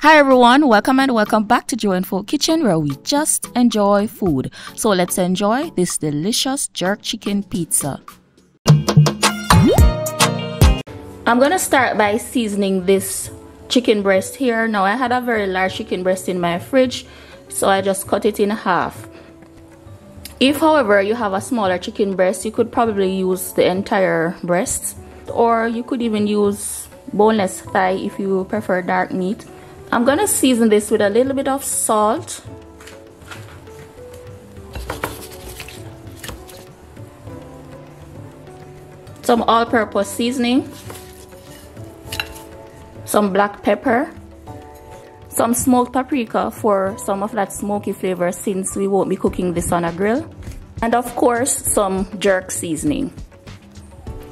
Hi everyone, welcome and welcome back to Joe and Folk Kitchen, where we just enjoy food. So let's enjoy this delicious jerk chicken pizza. I'm gonna start by seasoning this chicken breast here. Now I had a very large chicken breast in my fridge, so I just cut it in half. If however you have a smaller chicken breast, you could probably use the entire breast, or you could even use boneless thigh if you prefer dark meat. I'm gonna season this with a little bit of salt, some all-purpose seasoning, some black pepper, some smoked paprika for some of that smoky flavor since we won't be cooking this on a grill, and of course some jerk seasoning.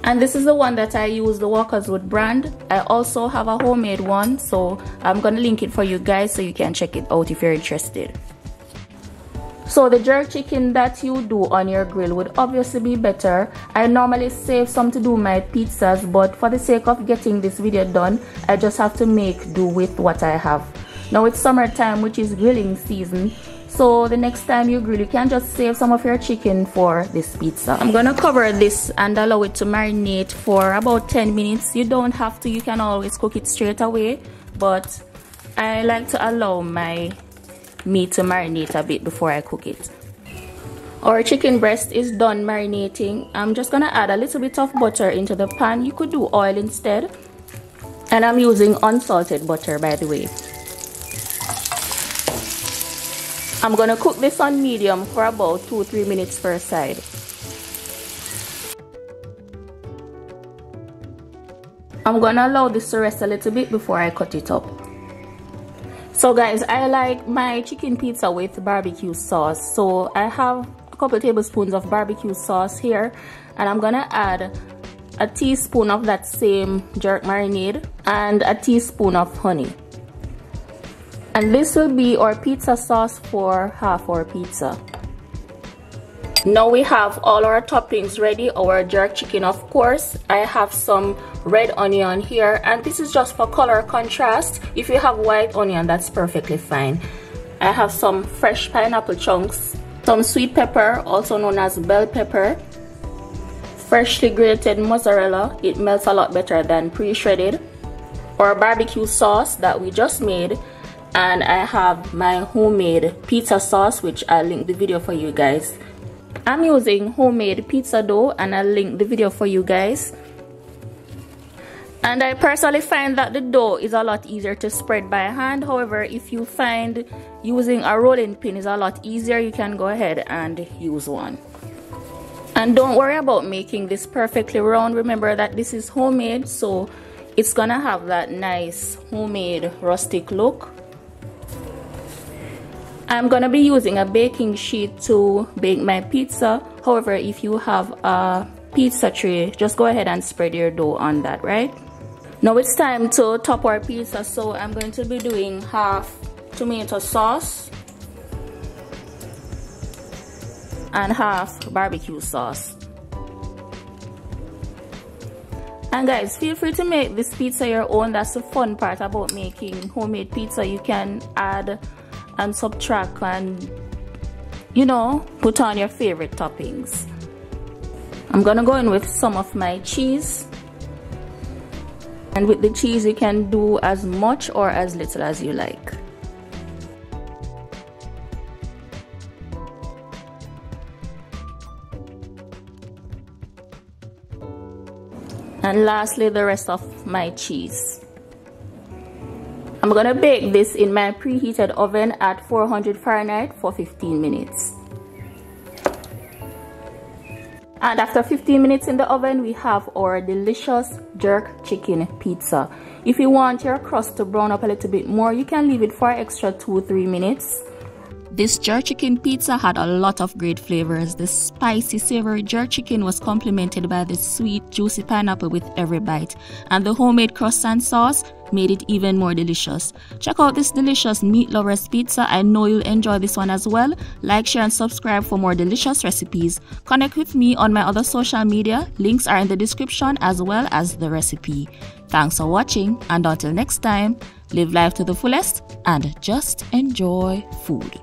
And this is the one that I use, the Walkerswood brand. I also have a homemade one, so I'm gonna link it for you guys so you can check it out if you're interested. So the jerk chicken that you do on your grill would obviously be better. I normally save some to do my pizzas, but for the sake of getting this video done, I just have to make do with what I have. Now it's summertime, which is grilling season, so the next time you grill, you can just save some of your chicken for this pizza. I'm gonna cover this and allow it to marinate for about 10 minutes. You don't have to, you can always cook it straight away, but I like to allow my meat to marinate a bit before I cook it. Our chicken breast is done marinating. I'm just gonna add a little bit of butter into the pan. You could do oil instead, and I'm using unsalted butter, by the way. I'm gonna cook this on medium for about 2-3 minutes per side. I'm gonna allow this to rest a little bit before I cut it up. So guys, I like my chicken pizza with barbecue sauce. So I have a couple tablespoons of barbecue sauce here, and I'm gonna add a teaspoon of that same jerk marinade and a teaspoon of honey. And this will be our pizza sauce for half our pizza. Now we have all our toppings ready. Our jerk chicken, of course. I have some red onion here, and this is just for color contrast. If you have white onion, that's perfectly fine. I have some fresh pineapple chunks, some sweet pepper, also known as bell pepper, freshly grated mozzarella. It melts a lot better than pre-shredded. Our barbecue sauce that we just made, and I have my homemade pizza sauce, which I'll link the video for you guys. I'm using homemade pizza dough, and I'll link the video for you guys. And I personally find that the dough is a lot easier to spread by hand. However, if you find using a rolling pin is a lot easier, you can go ahead and use one. And don't worry about making this perfectly round. Remember that this is homemade, so it's gonna have that nice homemade rustic look. I'm gonna be using a baking sheet to bake my pizza. However, if you have a pizza tray, just go ahead and spread your dough on that, right? Now it's time to top our pizza, so I'm going to be doing half tomato sauce and half barbecue sauce. And guys, feel free to make this pizza your own. That's the fun part about making homemade pizza. You can add and subtract and, you know, put on your favorite toppings. I'm gonna go in with some of my cheese, and with the cheese you can do as much or as little as you like. And lastly, the rest of my cheese. I'm gonna bake this in my preheated oven at 400 Fahrenheit for 15 minutes. And after 15 minutes in the oven, we have our delicious jerk chicken pizza. If you want your crust to brown up a little bit more, you can leave it for an extra 2-3 minutes. This jerk chicken pizza had a lot of great flavors. The spicy, savory jerk chicken was complemented by the sweet, juicy pineapple with every bite, and the homemade crust and sauce made it even more delicious. Check out this delicious Meat Lovers pizza. I know you'll enjoy this one as well. Like, share, and subscribe for more delicious recipes. Connect with me on my other social media. Links are in the description as well as the recipe. Thanks for watching, and until next time, live life to the fullest and just enjoy food.